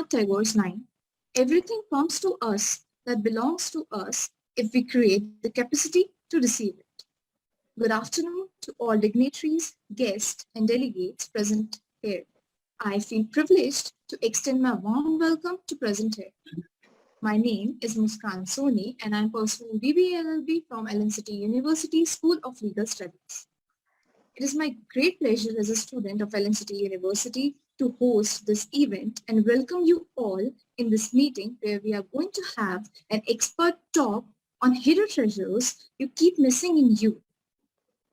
Tagore's line, everything comes to us that belongs to us if we create the capacity to receive it. Good afternoon to all dignitaries, guests, and delegates present here. I feel privileged to extend my warm welcome to present here. My name is Muskan Soni and I'm pursuing BBA LLB from Ellen City University School of Legal Studies. It is my great pleasure as a student of Ellen City University to host this event and welcome you all in this meeting where we are going to have an expert talk on hidden treasures you keep missing in you.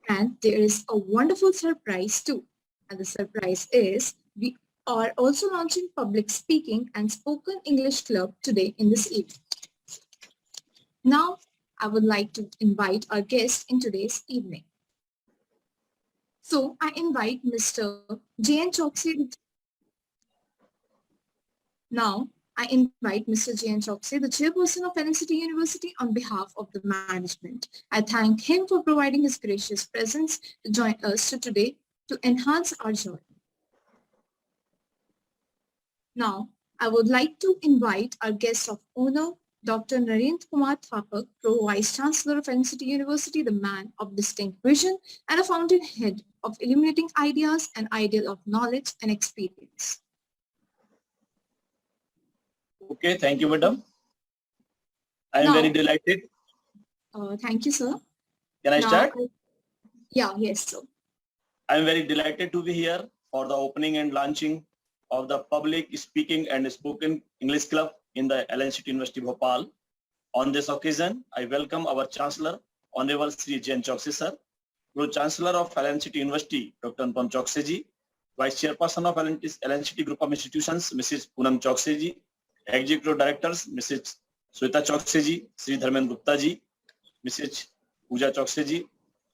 And there is a wonderful surprise too. And the surprise is we are also launching Public Speaking and Spoken English Club today in this event. Now, I would like to invite our guest in today's evening. So I invite Mr. J.N. Choksey. Now, I invite Mr. J.N. Choksey, the chairperson of Ellen City University, on behalf of the management. I thank him for providing his gracious presence to join us today to enhance our joy. Now, I would like to invite our guest of honor, Dr. Narendra Kumar Thapak, Pro Vice Chancellor of Ellen City University, the man of distinct vision and a fountainhead of illuminating ideas and ideal of knowledge and experience. Okay, thank you, madam. I am very delighted. Thank you, sir. Can I start? Yes, sir. I am very delighted to be here for the opening and launching of the Public Speaking and Spoken English Club in the Ellen City University, Bhopal. On this occasion, I welcome our Chancellor, Honorable Sri J.N. Choksey, sir, Pro-Chancellor of Ellen City University, Dr. Anupam Choksey ji, Vice Chairperson of Ellen City Group of Institutions, Mrs. Poonam Choksey ji, Executive Directors, Mrs. Sweta Choksey ji, Sri Dharmendra Gupta ji, Mrs. Pooja Choksey ji,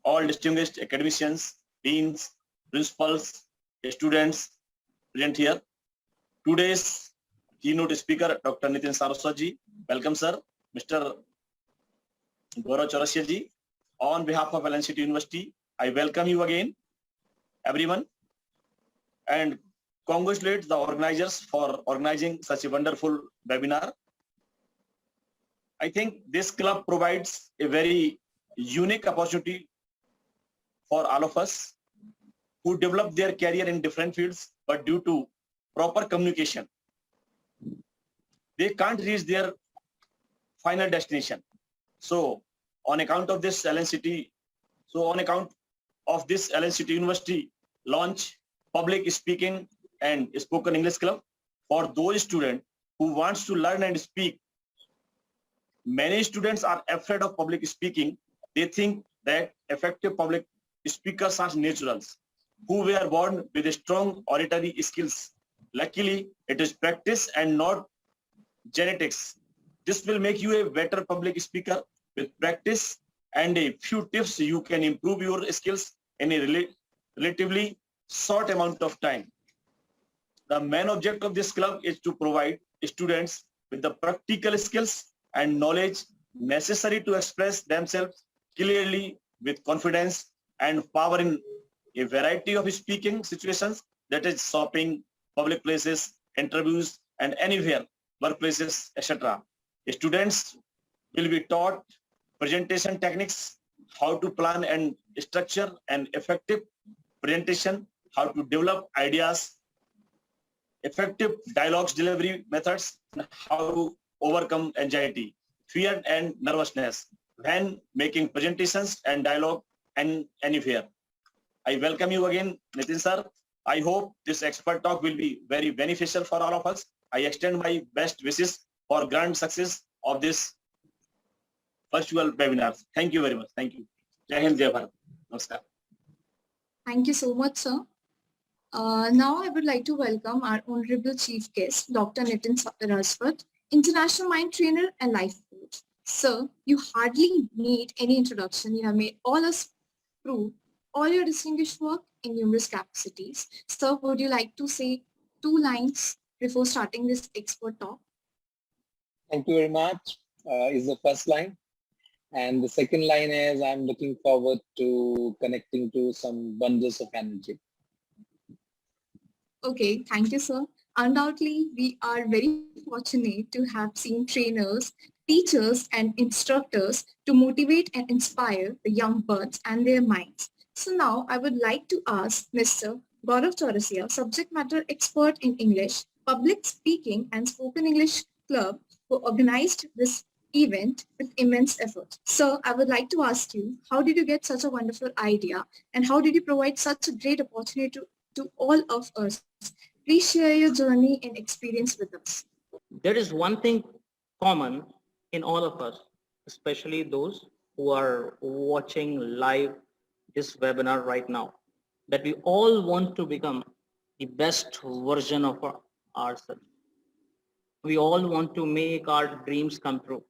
all distinguished academicians, deans, principals, students present here. Today's keynote speaker, Dr. Nitin Saraswat ji. Welcome, sir. Mr. Gaurav Chaurasia ji. On behalf of Ellen City University, I welcome you again, everyone, and congratulate the organizers for organizing such a wonderful webinar. I think this club provides a very unique opportunity for all of us who develop their career in different fields, but due to proper communication, they can't reach their final destination. So on account of this Ellen City University launch Public Speaking and Spoken English Club for those students who wants to learn and speak. Many students are afraid of public speaking. They think that effective public speakers are naturals, who were born with strong auditory skills. Luckily, it is practice and not genetics. This will make you a better public speaker with practice and a few tips. You can improve your skills in a relatively short amount of time. The main object of this club is to provide students with the practical skills and knowledge necessary to express themselves clearly with confidence and power in a variety of speaking situations, that is shopping, public places, interviews, and anywhere, workplaces, etc. Students will be taught presentation techniques, how to plan and structure an effective presentation, how to develop ideas, effective dialogues delivery methods, and how to overcome anxiety, fear, and nervousness when making presentations and dialogue and anywhere. I welcome you again, Nitin sir. I hope this expert talk will be very beneficial for all of us. I extend my best wishes for grand success of this virtual webinar. Thank you very much. Thank you. Jai Hind, Jai Bharat. Namaskar. Thank you so much, sir. Now I would like to welcome our honorable chief guest, Dr. Nitin Saraswat, International Mind Trainer and Life Coach. Sir, you hardly need any introduction. You have made all us prove all your distinguished work in numerous capacities. Sir, would you like to say 2 lines before starting this expert talk? Thank you very much, is the first line. And the second line is, I'm looking forward to connecting to some bundles of energy. Okay, thank you, sir. Undoubtedly, we are very fortunate to have seen trainers, teachers, and instructors to motivate and inspire the young birds and their minds. So now I would like to ask Mr. Gaurav Chaurasia, subject matter expert in English, public speaking and spoken English club, who organized this event with immense effort. Sir, I would like to ask you, how did you get such a wonderful idea and how did you provide such a great opportunity to all of us? Please share your journey and experience with us. There is one thing common in all of us, especially those who are watching live this webinar right now, that we all want to become the best version of ourselves. We all want to make our dreams come true.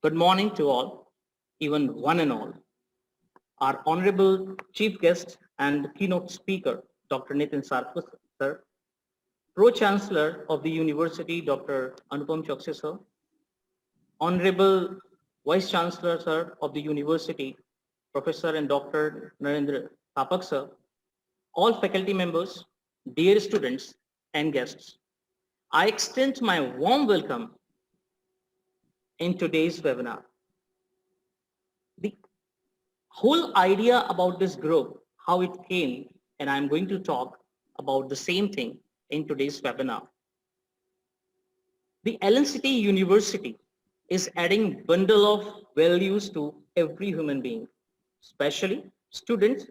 Good morning to all, even one and all. Our honorable chief guest and keynote speaker, Dr. Nitin Sarkis, sir, Pro-Chancellor of the University, Dr. Anupam Choksey, sir, Honorable Vice-Chancellor, sir, of the University, Professor and Dr. Narendra Thapak, sir, all faculty members, dear students and guests, I extend my warm welcome in today's webinar. The whole idea about this group, how it came, and I'm going to talk about the same thing in today's webinar. The LNCT University is adding bundle of values to every human being, especially students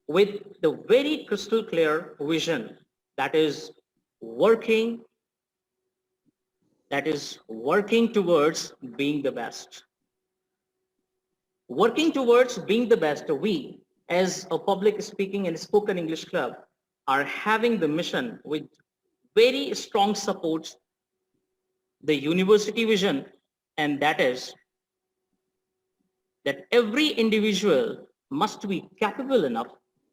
with the very crystal clear vision that is working towards being the best. Working towards being the best, we as a public speaking and spoken English club are having the mission with very strong supports the university vision, and that is that every individual must be capable enough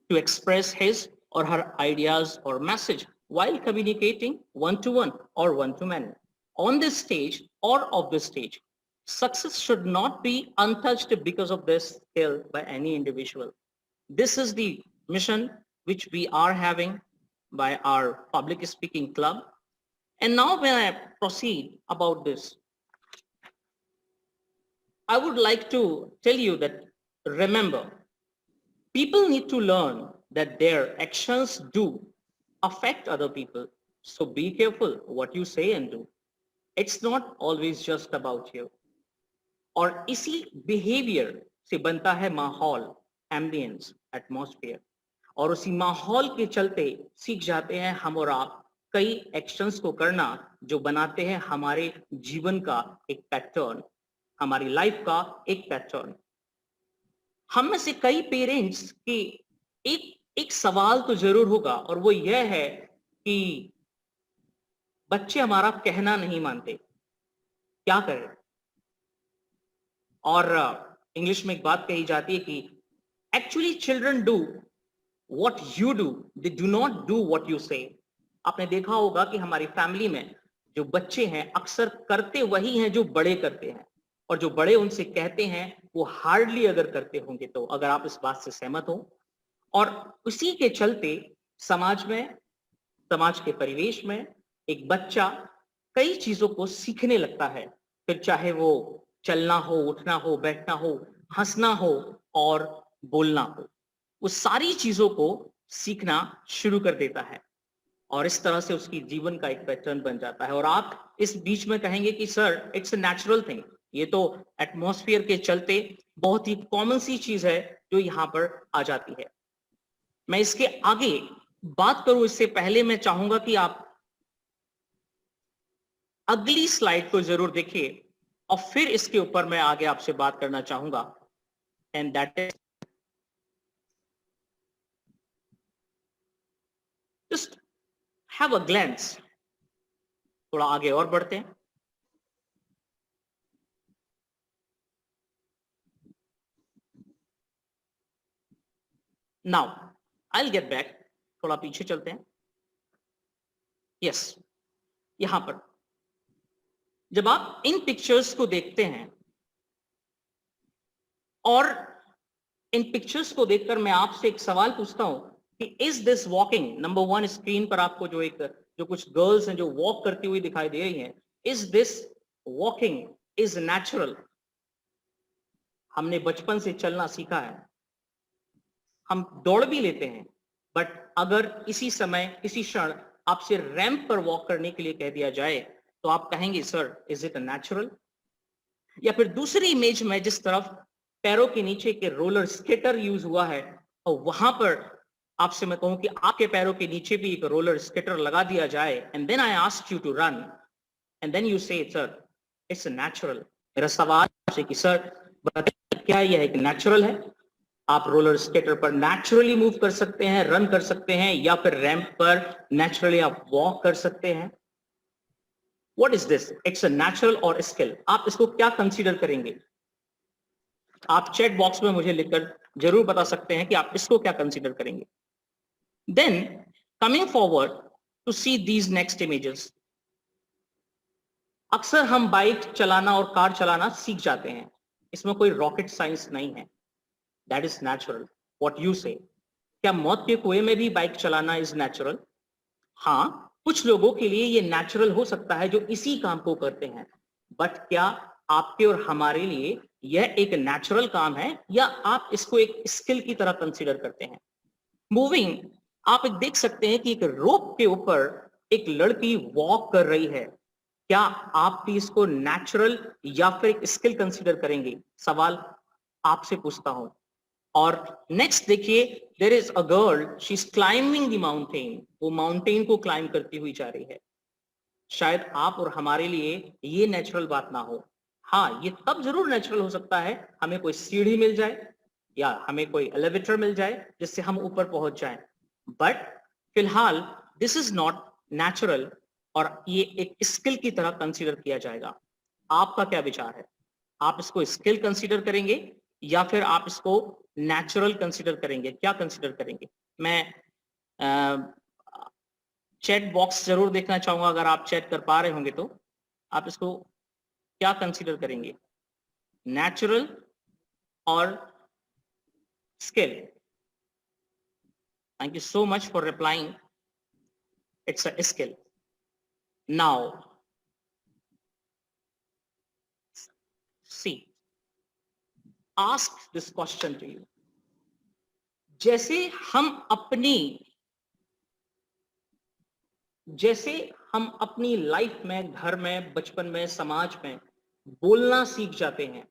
to express his or her ideas or message while communicating one-to-one or one-to-many. On this stage or off the stage, success should not be untouched because of this skill by any individual. This is the mission which we are having by our public speaking club. And now when I proceed about this, I would like to tell you that, remember, people need to learn that their actions do affect other people. So be careful what you say and do. It's not always just about you. और इसी behaviour से बनता है माहौल, ambience, atmosphere, और उसी माहौल के चलते सीख जाते हैं हम और आप कई एक्शंस को करना जो बनाते हैं हमारे जीवन का एक पैटर्न, हमारी लाइफ का एक पैटर्न. हम में से कई पेरेंट्स की एक सवाल तो जरूर होगा और वो यह है कि बच्चे हमारा कहना नहीं मानते, क्या करें. और इंग्लिश में एक बात कही जाती है कि actually children do what you do, they do not do what you से. आपने देखा होगा कि हमारी फैमिली में जो बच्चे हैं अक्सर करते वही हैं जो बड़े करते हैं, और जो बड़े उनसे कहते हैं वो हार्डली अगर करते होंगे, तो अगर आप इस बात से सहमत हो. और उसी के चलते समाज में, समाज के परिवेश में एक बच्चा कई चीजों को सीखने लगता है, फिर चाहे वो चलना हो, उठना हो, बैठना हो, हंसना हो और बोलना हो, वो सारी चीजों को सीखना शुरू कर देता है और इस तरह से उसकी जीवन का एक पैटर्न बन जाता है. और आप इस बीच में कहेंगे कि sir it's a natural thing, ये तो एटमॉस्फेयर के चलते बहुत ही कॉमन सी चीज है जो यहाँ पर आ जाती है. मैं इसके आगे बात करूं इससे पहले मैं चाहूंगा कि आप अगली स्लाइड को जरूर देखिए और फिर इसके ऊपर मैं आगे आपसे बात करना चाहूंगा. And that is just have a glance. थोड़ा आगे और बढ़ते हैं. Now I will get back. थोड़ा पीछे चलते हैं. यस, यहां पर जब आप इन पिक्चर्स को देखते हैं और इन पिक्चर्स को देखकर मैं आपसे एक सवाल पूछता हूं कि is this walking, number one screen पर आपको जो एक जो कुछ गर्ल्स हैं जो वॉक करती हुई दिखाई दे रही हैं, is this walking is natural? हमने बचपन से चलना सीखा है, हम दौड़ भी लेते हैं, बट अगर इसी समय इसी क्षण आपसे रैंप पर वॉक करने के लिए कह दिया जाए तो आप कहेंगे सर इज इट नेचुरल? या फिर दूसरी इमेज में जिस तरफ पैरों के नीचे के रोलर स्केटर यूज हुआ है और वहां पर आपसे मैं कहूं कि आपके पैरों के नीचे भी एक रोलर स्केटर लगा दिया जाए and then I ask you to run and then you say sir it's natural. मेरा सवाल है कि सर बताइए क्या यह एक नेचुरल है? आप रोलर स्केटर पर नेचुरली मूव कर सकते हैं, रन कर सकते हैं, या फिर रैंप पर नेचुरली आप वॉक कर सकते हैं? What is this? It's a natural or a skill? आप इसको क्या कंसीडर करेंगे? आप चैट बॉक्स में मुझे लिखकर जरूर बता सकते हैं कि आप इसको क्या कंसीडर करेंगे। Then coming forward to see these next images. अक्सर हम बाइक चलाना और कार चलाना सीख जाते हैं, इसमें कोई रॉकेट साइंस नहीं है। That is natural. What you say? क्या मौत के कुएं में भी बाइक चलाना इज नेचुरल? हाँ, कुछ लोगों के लिए ये नेचुरल हो सकता है जो इसी काम को करते हैं, बट क्या आपके और हमारे लिए यह एक नेचुरल काम है या आप इसको एक स्किल की तरह कंसीडर करते हैं? मूविंग, आप एक देख सकते हैं कि एक रोप के ऊपर एक लड़की वॉक कर रही है, क्या आप भी इसको नेचुरल या फिर एक स्किल कंसीडर करेंगे? सवाल आपसे पूछता हूं। और नेक्स्ट देखिए, there is a girl, she is climbing the mountain, वो माउंटेन को क्लाइंब करती हुई जा रही है। शायद आप और हमारे लिए ये नेचुरल बात ना हो। हाँ, ये तब जरूर नेचुरल हो सकता है हमें कोई सीढ़ी मिल जाए या हमें कोई एलिवेटर मिल जाए जिससे हम ऊपर पहुंच जाएं, बट फिलहाल दिस इज नॉट नेचुरल और ये एक स्किल की तरह कंसीडर किया जाएगा। आपका क्या विचार है? आप इसको स्किल कंसीडर करेंगे या फिर आप इसको नेचुरल कंसीडर करेंगे? क्या कंसीडर करेंगे? मैं चैट बॉक्स जरूर देखना चाहूंगा, अगर आप चैट कर पा रहे होंगे तो आप इसको क्या कंसीडर करेंगे, नेचुरल और skill? Thank you so much for replying, it's a skill. Now see, ask this question to you. जैसे हम अपनी लाइफ में, घर में, बचपन में, समाज में बोलना सीख जाते हैं,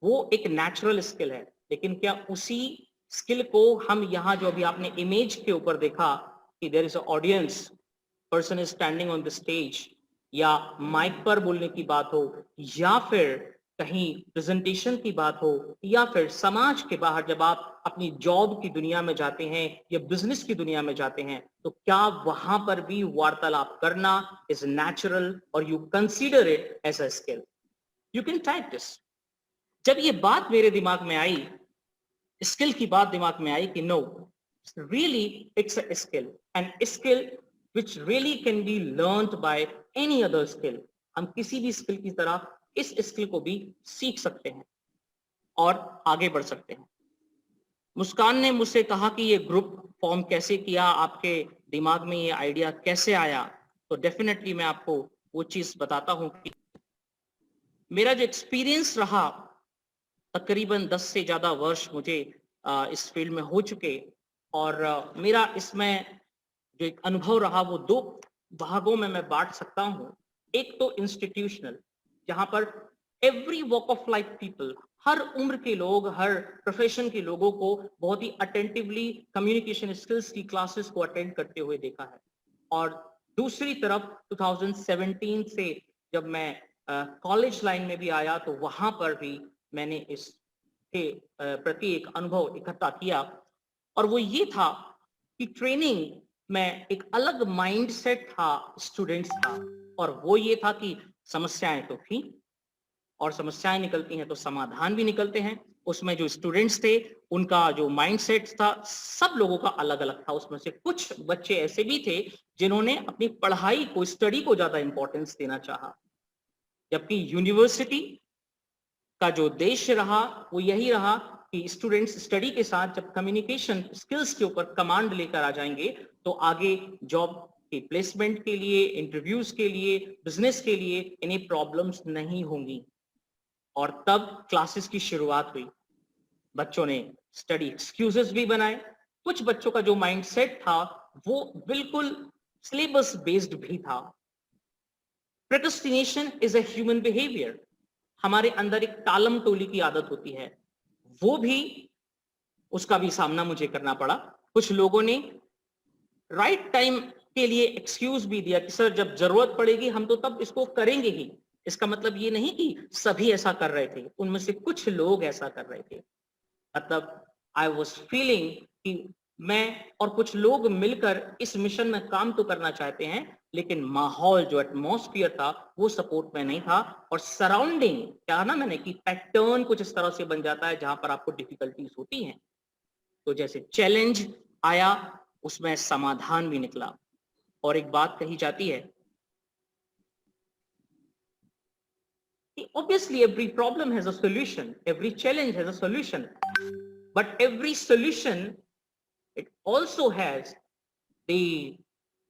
वो एक नेचुरल स्किल है, लेकिन क्या उसी स्किल को हम यहाँ जो अभी आपने इमेज के ऊपर देखा कि there is a audience, person is standing on the stage, या माइक पर बोलने की बात हो, या फिर कहीं प्रेजेंटेशन की बात हो, या फिर समाज के बाहर जब आप अपनी जॉब की दुनिया में जाते हैं या बिजनेस की दुनिया में जाते हैं, तो क्या वहां पर भी वार्तालाप करना इज नेचुरल और you consider it as a skill? You can type this. जब ये बात मेरे दिमाग में आई, स्किल की बात दिमाग में आई कि no, really it's a skill, and skill which really can be learned by any other skill. हम किसी भी स्किल की तरह इस स्किल को भी सीख सकते हैं और आगे बढ़ सकते हैं। मुस्कान ने मुझसे कहा कि ये ग्रुप फॉर्म कैसे किया, आपके दिमाग में ये आइडिया कैसे आया? तो डेफिनेटली मैं आपको वो चीज बताता हूं कि मेरा जो एक्सपीरियंस रहा, तकरीबन 10 से ज्यादा वर्ष मुझे इस फील्ड में हो चुके, और मेरा इसमें जो एक अनुभव रहा वो दो भागों में मैं बांट सकता हूं। एक तो इंस्टीट्यूशनल, जहां पर every walk of life people, हर उम्र के लोग, हर प्रोफेशन के लोगों को बहुत ही अटेंटिवली कम्युनिकेशन स्किल्स की क्लासेस को अटेंड करते हुए देखा है। और दूसरी तरफ 2017 से जब मैं कॉलेज लाइन में भी आया, तो वहां पर भी मैंने इसके प्रति एक अनुभव इकट्ठा किया, और वो ये था कि ट्रेनिंग में एक अलग माइंडसेट था स्टूडेंट्स का, और वो ये था कि समस्याएं तो थी, और समस्याएं निकलती हैं तो समाधान भी निकलते हैं। उसमें जो स्टूडेंट्स थे उनका जो माइंडसेट था सब लोगों का अलग अलग था। उसमें से कुछ बच्चे ऐसे भी थे जिन्होंने अपनी पढ़ाई को, स्टडी को ज्यादा इंपॉर्टेंस देना चाहा, जबकि यूनिवर्सिटी का जो उद्देश्य रहा वो यही रहा कि स्टूडेंट्स स्टडी के साथ जब कम्युनिकेशन स्किल्स के ऊपर कमांड लेकर आ जाएंगे तो आगे जॉब के प्लेसमेंट के लिए, इंटरव्यूज के लिए, बिजनेस के लिए इन्हें प्रॉब्लम्स नहीं होंगी। और तब क्लासेस की शुरुआत हुई। बच्चों ने स्टडी एक्सक्यूजेस भी बनाए। कुछ बच्चों का जो माइंडसेट था वो बिल्कुल सिलेबस बेस्ड भी था। Procrastination is a human behaviour. हमारे अंदर एक टालम टोली की आदत होती है, वो भी, उसका भी सामना मुझे करना पड़ा। कुछ लोगों ने राइट टाइम के लिए एक्सक्यूज भी दिया कि सर जब जरूरत पड़ेगी हम तो तब इसको करेंगे ही। इसका मतलब ये नहीं कि सभी ऐसा कर रहे थे, उनमें से कुछ लोग ऐसा कर रहे थे। मतलब आई वॉज फीलिंग कि मैं और कुछ लोग मिलकर इस मिशन में काम तो करना चाहते हैं, लेकिन माहौल जो एटमॉस्फियर था वो सपोर्ट में नहीं था। और सराउंडिंग क्या ना मैंने कि पैटर्न कुछ इस तरह से बन जाता है जहां पर आपको डिफिकल्टीज होती हैं। तो जैसे चैलेंज आया उसमें समाधान भी निकला। और एक बात कही जाती है कि obviously every problem has a solution, every challenge has a solution, but every solution it also has the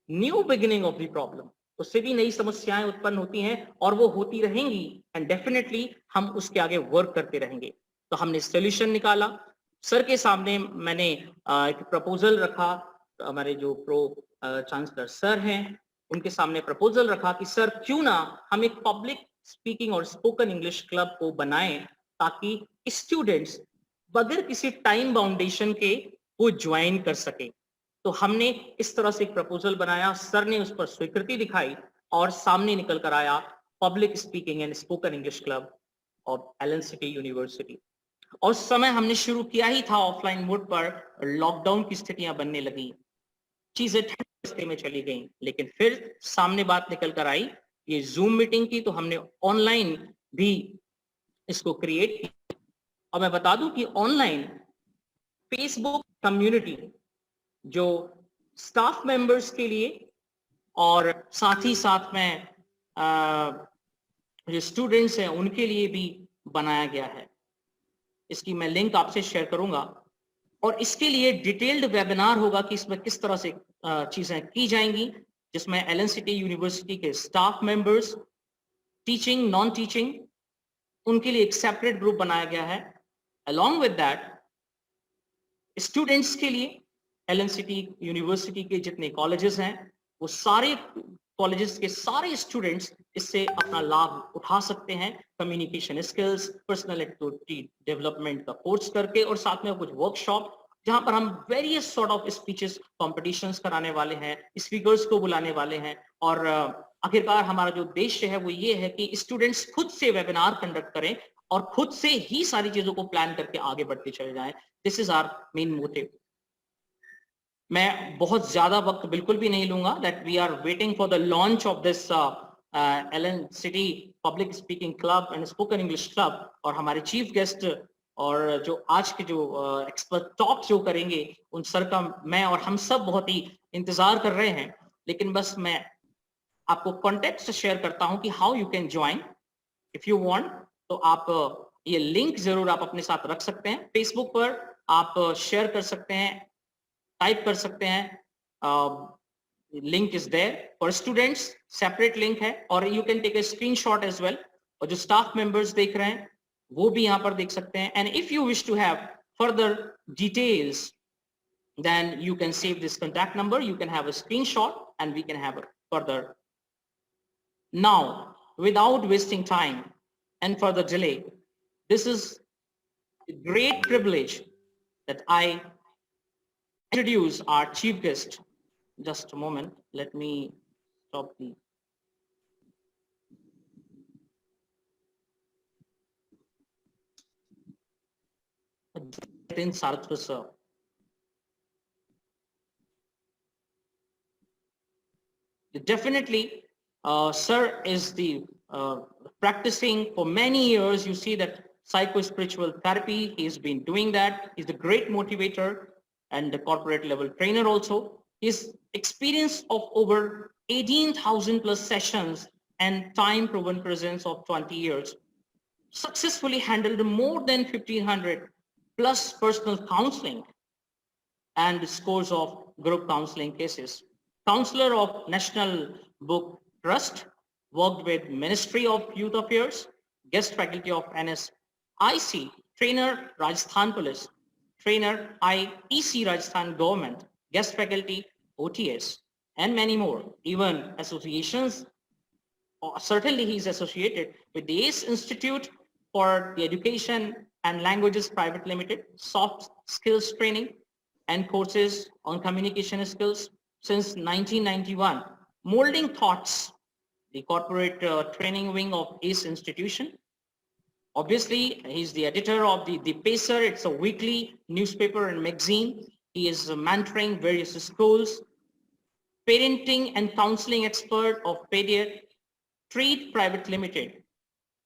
new beginning of the problem. उससे भी नई समस्याएं उत्पन्न होती हैं और वो होती रहेंगी एंड डेफिनेटली हम उसके आगे वर्क करते रहेंगे। तो हमने सोल्यूशन निकाला। सर के सामने मैंने एक प्रपोजल रखा। हमारे जो प्रो चांसलर सर हैं उनके सामने प्रपोजल रखा कि सर क्यों ना हम एक पब्लिक स्पीकिंग और स्पोकन इंग्लिश क्लब को बनाएं ताकि स्टूडेंट्स बगैर किसी टाइम बाउंडेशन के वो ज्वाइन कर सके। तो हमने इस तरह से एक प्रपोजल बनाया, सर ने उस पर स्वीकृति दिखाई और सामने निकल कर आया public speaking and spoken English club of Allen city university. और उस समय हमने शुरू किया ही था ऑफलाइन मोड पर, लॉकडाउन की स्थितियां बनने लगी, चीजें रास्ते में चली गई, लेकिन फिर सामने बात निकल कर आई ये जूम मीटिंग की। तो हमने ऑनलाइन भी इसको क्रिएट किया। और मैं बता दूं कि ऑनलाइन फेसबुक कम्युनिटी जो स्टाफ मेंबर्स के लिए और साथ ही साथ में जो स्टूडेंट्स हैं उनके लिए भी बनाया गया है। इसकी मैं लिंक आपसे शेयर करूंगा और इसके लिए डिटेल्ड वेबिनार होगा कि इसमें किस तरह से चीजें की जाएंगी, जिसमें एलन सिटी यूनिवर्सिटी के staff members, teaching, non teaching, उनके लिए एक सेपरेट ग्रुप बनाया गया है। अलॉन्ग विद दैट स्टूडेंट्स के लिए एलन सिटी यूनिवर्सिटी के जितने कॉलेजेस हैं वो सारे कॉलेजेस के सारे स्टूडेंट्स इससे अपना लाभ उठा सकते हैं। कम्युनिकेशन स्किल्स, पर्सनालिटी डेवलपमेंट का कोर्स करके और साथ में कुछ वर्कशॉप जहां पर हम various sort of speeches competitions कराने वाले हैं, स्पीकर्स को बुलाने वाले हैं। और आखिरकार हमारा जो उद्देश्य है वो ये है कि स्टूडेंट्स खुद से वेबिनार कंडक्ट करें और खुद से ही सारी चीजों को प्लान करके आगे बढ़ते चले जाएं। This is our main motive. मैं बहुत ज्यादा वक्त बिल्कुल भी नहीं लूंगा। That we are waiting for the launch of this Allen city public speaking club and spoken English club. और हमारे चीफ गेस्ट और जो आज के जो एक्सपर्ट टॉक जो करेंगे उन सर का मैं और हम सब बहुत ही इंतजार कर रहे हैं। लेकिन बस मैं आपको कॉन्टेक्स्ट शेयर करता हूं कि how you can join if you want. तो आप ये लिंक जरूर आप अपने साथ रख सकते हैं। फेसबुक पर आप शेयर कर सकते हैं, टाइप कर सकते हैं। Link is there for students, separate link है और you can take a screenshot as well. और जो स्टाफ मेंबर्स देख रहे हैं वो भी यहाँ पर देख सकते हैं। And if you wish to have further details then you can save this contact number, you can have a screenshot and we can have a further. Now without wasting time and further delay, this is a great privilege that I introduce our chief guest. Just a moment, let me stop the in Sarthra sir. Definitely, sir is the practicing for many years. You see that psycho-spiritual therapy, he's been doing that. He's a great motivator and a corporate level trainer also. His experience of over 18,000 plus sessions and time proven presence of 20 years. Successfully handled more than 1,500 plus personal counseling and scores of group counseling cases. Counselor of National Book Trust, worked with Ministry of Youth Affairs, guest faculty of NSIC, trainer Rajasthan Police, trainer IEC Rajasthan Government, guest faculty OTS, and many more. Even associations, certainly he is associated with the ACE Institute for the Education and Languages Private Limited, soft skills training and courses on communication skills since 1991. Molding Thoughts, the corporate training wing of ACE institution. Obviously, he's the editor of the Pacer. It's a weekly newspaper and magazine. He is mentoring various schools, parenting and counseling expert of Pediat Treat Private Limited,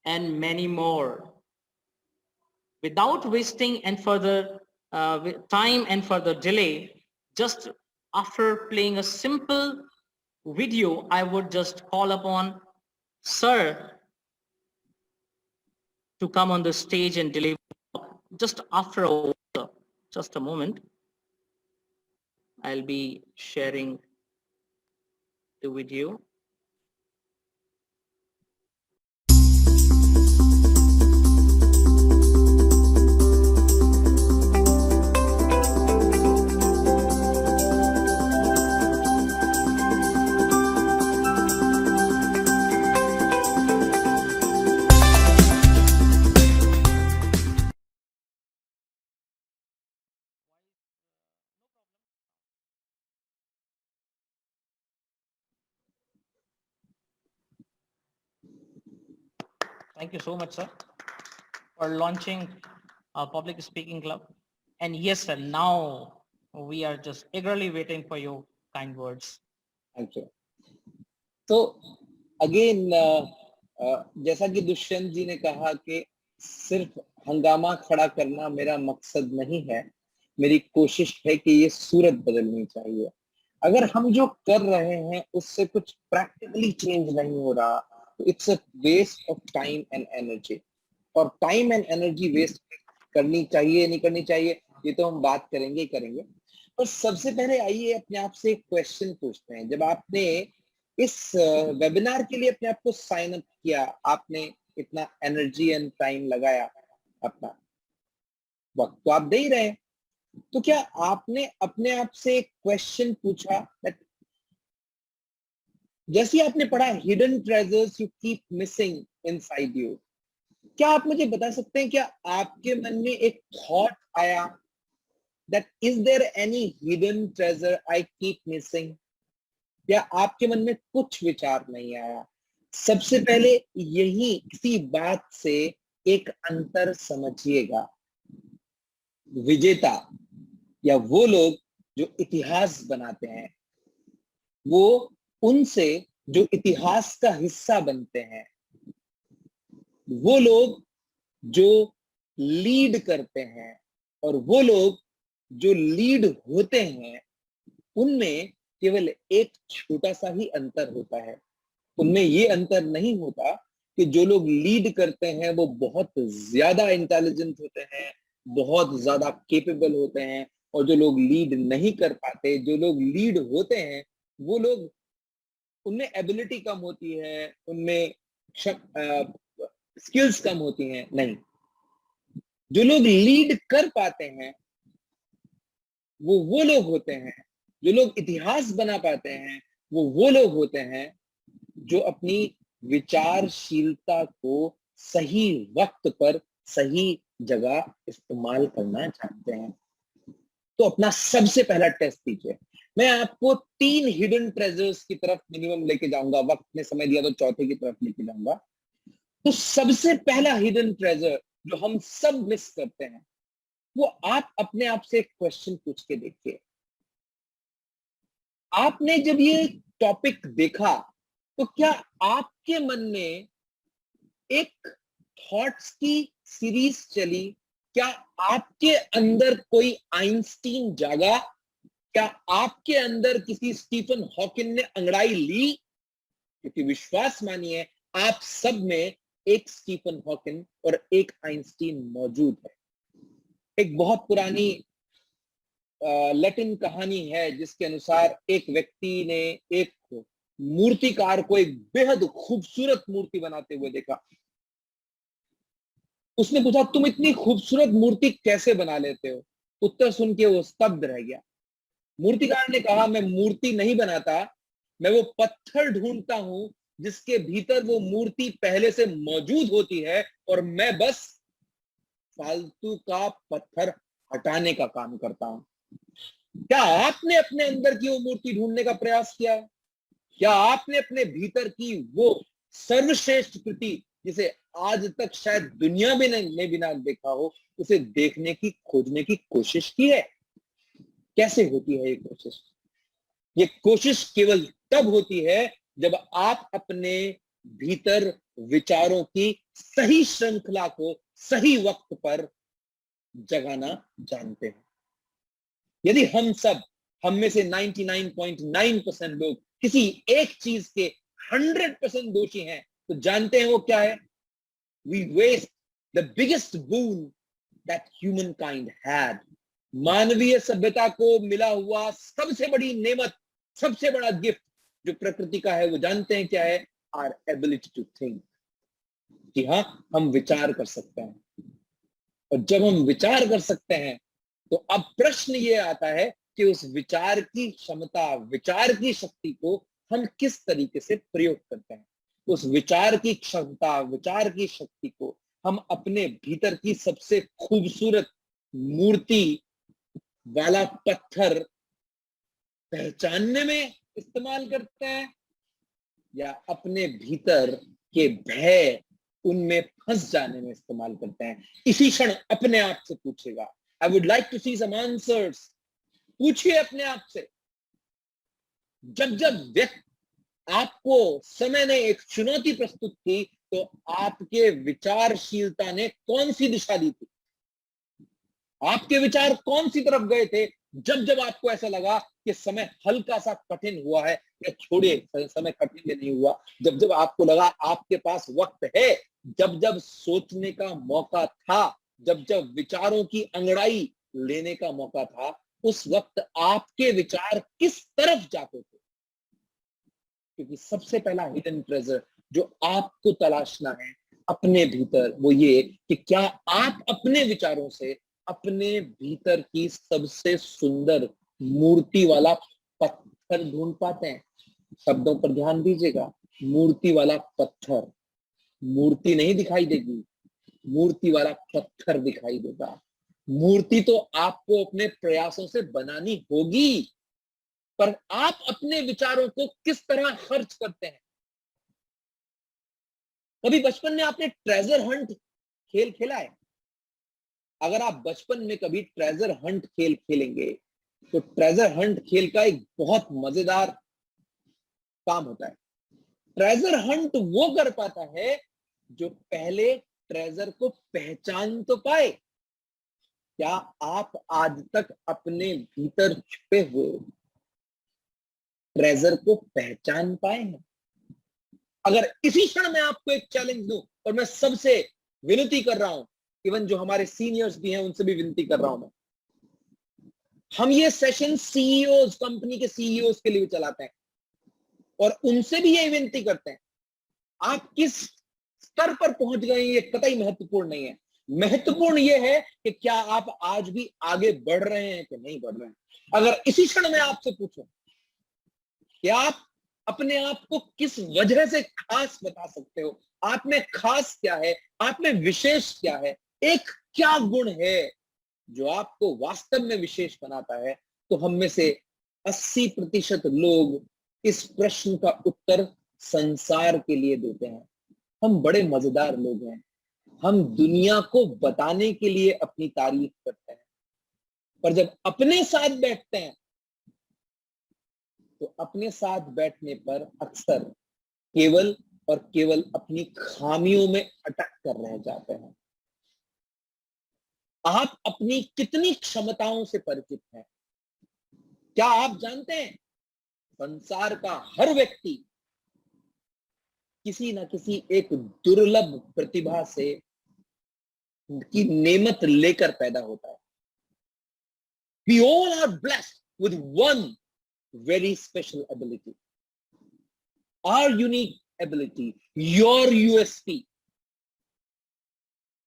and many more. Without wasting and further time and further delay, just after playing a simple video, I would just call upon Sir to come on the stage and deliver just after just a moment. I'll be sharing the video. Thank you so much, sir, for launching our public speaking club. And yes, sir, now we are just eagerly waiting for your kind words. Thank you. तो again जैसा कि दुष्यंत जी ने कहा कि सिर्फ हंगामा खड़ा करना मेरा मकसद नहीं है, मेरी कोशिश है कि ये सूरत बदलनी चाहिए. अगर हम जो कर रहे हैं उससे कुछ प्रैक्टिकली चेंज नहीं हो रहा, तो it's a waste of time and energy. और टाइम एंड एनर्जी वेस्ट करनी चाहिए नहीं करनी चाहिए, ये तो हम बात करेंगे ही करेंगे. और सबसे पहले आइए अपने आप से एक क्वेश्चन पूछते हैं. जब आपने इस वेबिनार के लिए अपने आप को साइन अप किया, आपने इतना एनर्जी एंड टाइम लगाया, अपना वक्त तो आप दे ही रहे हैं, तो क्या आपने अपने आप से एक क्वेश्चन पूछा? जैसे आपने पढ़ा hidden treasures you keep missing inside you, क्या आप मुझे बता सकते हैं क्या आपके मन में एक थॉट आया that is there any hidden treasure I keep missing? या आपके मन में कुछ विचार नहीं आया? सबसे पहले यही इसी बात से एक अंतर समझिएगा. विजेता या वो लोग जो इतिहास बनाते हैं, वो उनसे जो इतिहास का हिस्सा बनते हैं, वो लोग जो लीड करते हैं, और वो लोग जो लीड होते हैं, उनमें केवल एक छोटा सा ही अंतर होता है. उनमें ये अंतर नहीं होता कि जो लोग लीड करते हैं वो बहुत ज्यादा इंटेलिजेंट होते हैं, बहुत ज्यादा केपेबल होते हैं, और जो लोग लीड नहीं कर पाते, जो लोग लीड होते हैं, वो लोग उनमें एबिलिटी कम होती है, उनमें स्किल्स कम होती हैं. नहीं, जो लोग लीड कर पाते हैं वो लोग होते हैं, जो लोग इतिहास बना पाते हैं वो लोग होते हैं जो अपनी विचारशीलता को सही वक्त पर सही जगह इस्तेमाल करना चाहते हैं. तो अपना सबसे पहला टेस्ट दीजिए. मैं आपको 3 हिडन ट्रेजर्स की तरफ मिनिमम लेके जाऊंगा, वक्त ने समय दिया तो चौथे की तरफ लेके जाऊंगा. तो सबसे पहला हिडन ट्रेजर जो हम सब मिस करते हैं, वो आप अपने आप से एक क्वेश्चन पूछ के देखिए. आपने जब ये टॉपिक देखा तो क्या आपके मन में एक थॉट्स की सीरीज चली? क्या आपके अंदर कोई आइंस्टीन जागा? क्या आपके अंदर किसी स्टीफन हॉकिंग ने अंगड़ाई ली? क्योंकि विश्वास मानिए, आप सब में एक स्टीफन हॉकिंग और एक आइंस्टीन मौजूद है. एक बहुत पुरानी लैटिन कहानी है जिसके अनुसार एक व्यक्ति ने एक मूर्तिकार को एक बेहद खूबसूरत मूर्ति बनाते हुए देखा। उसने पूछा, तुम इतनी खूबसूरत मूर्ति कैसे बना लेते हो? उत्तर सुन के वो स्तब्ध रह गया। मूर्तिकार ने कहा, मैं मूर्ति नहीं बनाता, मैं वो पत्थर ढूंढता हूं जिसके भीतर वो मूर्ति पहले से मौजूद होती है और मैं बस फालतू का पत्थर हटाने का काम करता हूं। क्या आपने अपने अंदर की वो मूर्ति ढूंढने का प्रयास किया है? क्या आपने अपने भीतर की वो सर्वश्रेष्ठ कृति जिसे आज तक शायद दुनिया में ने बिना देखा हो, उसे देखने की, खोजने की कोशिश की है? कैसे होती है ये कोशिश? ये कोशिश केवल तब होती है जब आप अपने भीतर विचारों की सही श्रृंखला को सही वक्त पर जगाना जानते हैं। यदि हम में से 99.9% लोग किसी एक चीज के 100% दोषी हैं, तो जानते हैं वो क्या है? We waste the biggest boon that humankind had. मानवीय सभ्यता को मिला हुआ सबसे बड़ी नेमत, सबसे बड़ा गिफ्ट जो प्रकृति का है, वो जानते हैं क्या है? Our ability to think. कि हाँ, हम विचार कर सकते हैं। और जब हम विचार कर सकते हैं तो अब प्रश्न ये आता है कि उस विचार की क्षमता, विचार की शक्ति को हम किस तरीके से प्रयोग करते हैं। उस विचार की क्षमता, विचार की शक्ति को हम अपने भीतर की सबसे खूबसूरत मूर्ति वाला पत्थर पहचानने में इस्तेमाल करते हैं, या अपने भीतर के भय, उनमें फंस जाने में इस्तेमाल करते हैं? इसी क्षण अपने आप से पूछेगा। I would like to see some answers. पूछिए अपने आप से। जब आपको समय ने एक चुनौती प्रस्तुत की, तो आपके विचारशीलता ने कौन सी दिशा दी थी? आपके विचार कौन सी तरफ गए थे? जब आपको ऐसा लगा कि समय हल्का सा कठिन हुआ है, या छोड़िए, समय कठिन नहीं हुआ, जब आपको लगा आपके पास वक्त है, जब सोचने का मौका था, जब विचारों की अंगड़ाई लेने का मौका था, उस वक्त आपके विचार किस तरफ जाते थे? क्योंकि सबसे पहला हिडन ट्रेजर जो आपको तलाशना है अपने भीतर, वो ये कि क्या आप अपने विचारों से अपने भीतर की सबसे सुंदर मूर्ति वाला पत्थर ढूंढ पाते हैं? शब्दों पर ध्यान दीजिएगा। मूर्ति वाला पत्थर, मूर्ति नहीं दिखाई देगी, मूर्ति वाला पत्थर दिखाई देगा। मूर्ति तो आपको अपने प्रयासों से बनानी होगी, पर आप अपने विचारों को किस तरह खर्च करते हैं? कभी बचपन में आपने ट्रेजर हंट खेल खेला है? अगर आप बचपन में कभी ट्रेजर हंट खेल खेलेंगे, तो ट्रेजर हंट खेल का एक बहुत मजेदार काम होता है। ट्रेजर हंट वो कर पाता है जो पहले ट्रेजर को पहचान तो पाए। क्या आप आज तक अपने भीतर छुपे हुए ट्रेजर को पहचान पाए हैं? अगर इसी क्षण में आपको एक चैलेंज दूं, और मैं सबसे विनती कर रहा हूं, इवन जो हमारे सीनियर्स भी हैं उनसे भी विनती कर रहा हूं मैं, हम ये सेशन सीईओज, कंपनी के सीईओज के लिए भी चलाते हैं, और उनसे भी ये विनती करते हैं, आप किस स्तर पर पहुंच गए ये कतई महत्वपूर्ण नहीं है। महत्वपूर्ण ये है कि क्या आप आज भी आगे बढ़ रहे हैं कि नहीं बढ़ रहे हैं। अगर इसी क्षण में आपसे पूछूं कि आप अपने आप को किस वजह से खास बता सकते हो, आप में खास क्या है, आप में विशेष क्या है, एक क्या गुण है जो आपको वास्तव में विशेष बनाता है, तो हम में से 80% लोग इस प्रश्न का उत्तर संसार के लिए देते हैं। हम बड़े मजेदार लोग हैं, हम दुनिया को बताने के लिए अपनी तारीफ करते हैं, पर जब अपने साथ बैठते हैं तो अपने साथ बैठने पर अक्सर केवल और केवल अपनी खामियों में अटक कर रह जाते हैं। आप अपनी कितनी क्षमताओं से परिचित हैं? क्या आप जानते हैं संसार का हर व्यक्ति किसी ना किसी एक दुर्लभ प्रतिभा से की नेमत लेकर पैदा होता है। We all are blessed with one very special ability. Our unique ability, your USP.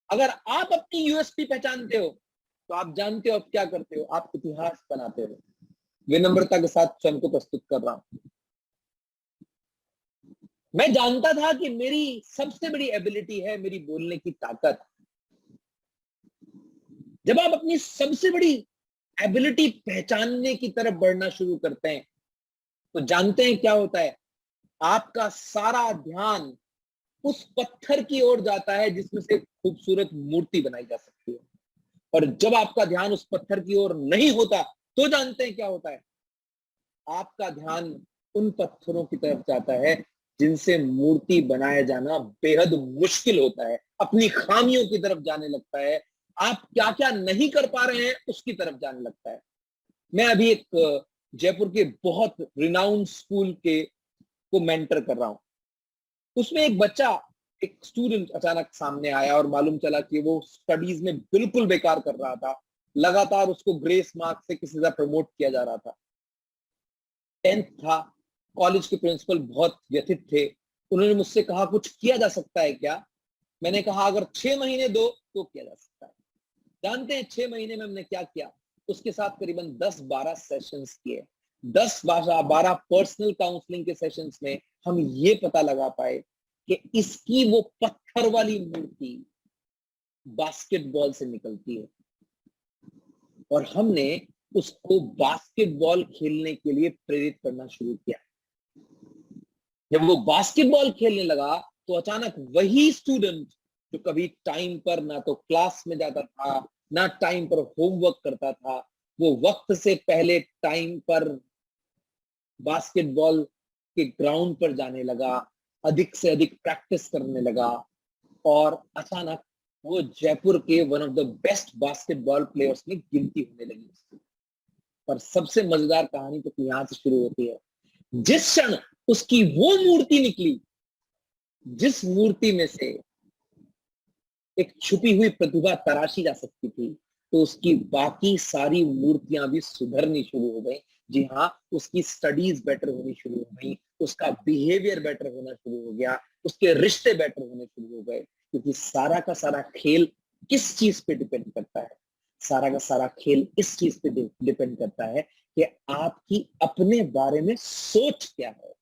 अगर आप अपनी यूएसपी पहचानते हो तो आप जानते हो आप क्या करते हो, आप इतिहास बनाते हो। विनम्रता के साथ स्वयं को प्रस्तुत कर रहा हूं। मैं जानता था कि मेरी सबसे बड़ी एबिलिटी है मेरी बोलने की ताकत। जब आप अपनी सबसे बड़ी एबिलिटी पहचानने की तरफ बढ़ना शुरू करते हैं तो जानते हैं क्या होता है, आपका सारा ध्यान उस पत्थर की ओर जाता है जिसमें से खूबसूरत मूर्ति बनाई जा सकती है। और जब आपका ध्यान उस पत्थर की ओर नहीं होता तो जानते हैं क्या होता है, आपका ध्यान उन पत्थरों की तरफ जाता है जिनसे मूर्ति बनाया जाना बेहद मुश्किल होता है। अपनी खामियों की तरफ जाने लगता है, आप क्या क्या नहीं कर पा रहे हैं उसकी तरफ जाने लगता है। मैं अभी एक जयपुर के बहुत रिनाउंड स्कूल के को मेंटर कर रहा हूं। उसमें एक बच्चा, एक स्टूडेंट अचानक सामने आया और मालूम चला कि वो स्टडीज में बिल्कुल बेकार कर रहा था। लगातार उसको ग्रेस मार्क से किसी तरह प्रमोट किया जा रहा था। 10th था, कॉलेज के प्रिंसिपल बहुत व्यथित थे। उन्होंने मुझसे कहा कुछ किया जा सकता है क्या? मैंने कहा अगर 6 महीने दो तो किया जा सकता है। जानते हैं 6 महीने में हमने क्या किया? उसके साथ करीबन 10-12 सेशंस किए। 10-12 पर्सनल काउंसलिंग के सेशंस में हम ये पता लगा पाए कि इसकी वो पत्थर वाली मूर्ति बास्केटबॉल से निकलती है और हमने उसको बास्केटबॉल खेलने के लिए प्रेरित करना शुरू किया। जब वो बास्केटबॉल खेलने लगा तो अचानक वही स्टूडेंट जो कभी टाइम पर ना तो क्लास में जाता था ना टाइम पर होमवर्क करता था, वो वक्त से पहले टाइम पर बास्केटबॉल के ग्राउंड पर जाने लगा, अधिक से अधिक प्रैक्टिस करने लगा और अचानक वो जयपुर के one of the best basketball players में गिनती होने लगी। पर सबसे मजेदार कहानी तो यहां से शुरू होती है। जिस क्षण उसकी वो मूर्ति निकली जिस मूर्ति में से एक छुपी हुई प्रतिभा तराशी जा सकती थी, तो उसकी बाकी सारी मूर्तियां भी सुधरनी शुरू हो गई। जी हाँ, उसकी स्टडीज बेटर होनी शुरू हो गई, उसका बिहेवियर बेटर होना शुरू हो गया, उसके रिश्ते बेटर होने शुरू हो गए। क्योंकि सारा का सारा खेल किस चीज पे डिपेंड करता है? सारा का सारा खेल इस चीज पे डिपेंड करता है कि आपकी अपने बारे में सोच क्या है।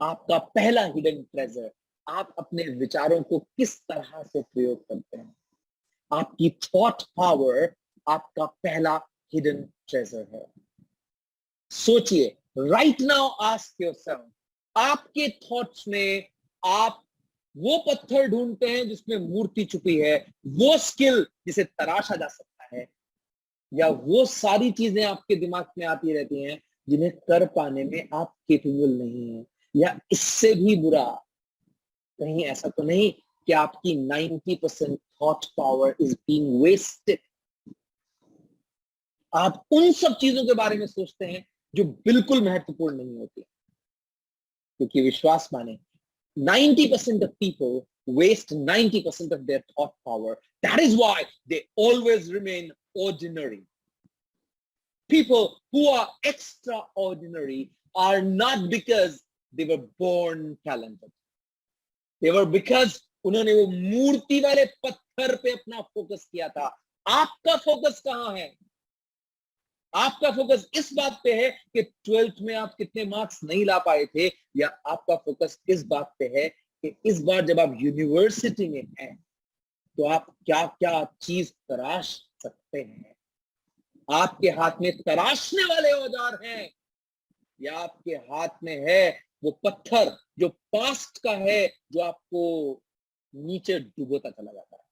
आपका पहला हिडन ट्रेजर, आप अपने विचारों को किस तरह से प्रयोग करते हैं। आपकी थॉट पावर आपका पहला हिडन ट्रेजर है। सोचिए, राइट नाउ आस्क योरसेल्फ, आपके थॉट्स में आप वो पत्थर ढूंढते हैं जिसमें मूर्ति छुपी है, वो स्किल जिसे तराशा जा सकता है, या वो सारी चीजें आपके दिमाग में आती रहती हैं जिन्हें कर पाने में आप केपेबल नहीं है। या इससे भी बुरा, कहीं ऐसा तो नहीं कि आपकी 90% thought power is being wasted. आप उन सब चीजों के बारे में सोचते हैं जो बिल्कुल महत्वपूर्ण नहीं होती। क्योंकि विश्वास माने 90% of people waste 90% of their thought power. That is why they always remain ordinary. People who are extraordinary are not because they were born talented. They were because उन्होंने वो मूर्ति वाले पत्थर पे अपना फोकस किया था। आपका फोकस कहां है? आपका फोकस इस बात पे है कि 12th में आप कितने मार्क्स नहीं ला पाए थे, या आपका फोकस इस बात पे है कि इस बार जब आप यूनिवर्सिटी में हैं तो आप क्या क्या चीज तराश सकते हैं। आपके हाथ में तराशने वाले औजार हैं या आपके हाथ में है वो पत्थर जो पास्ट का है, जो आपको नीचे डुबोता चला जाता है।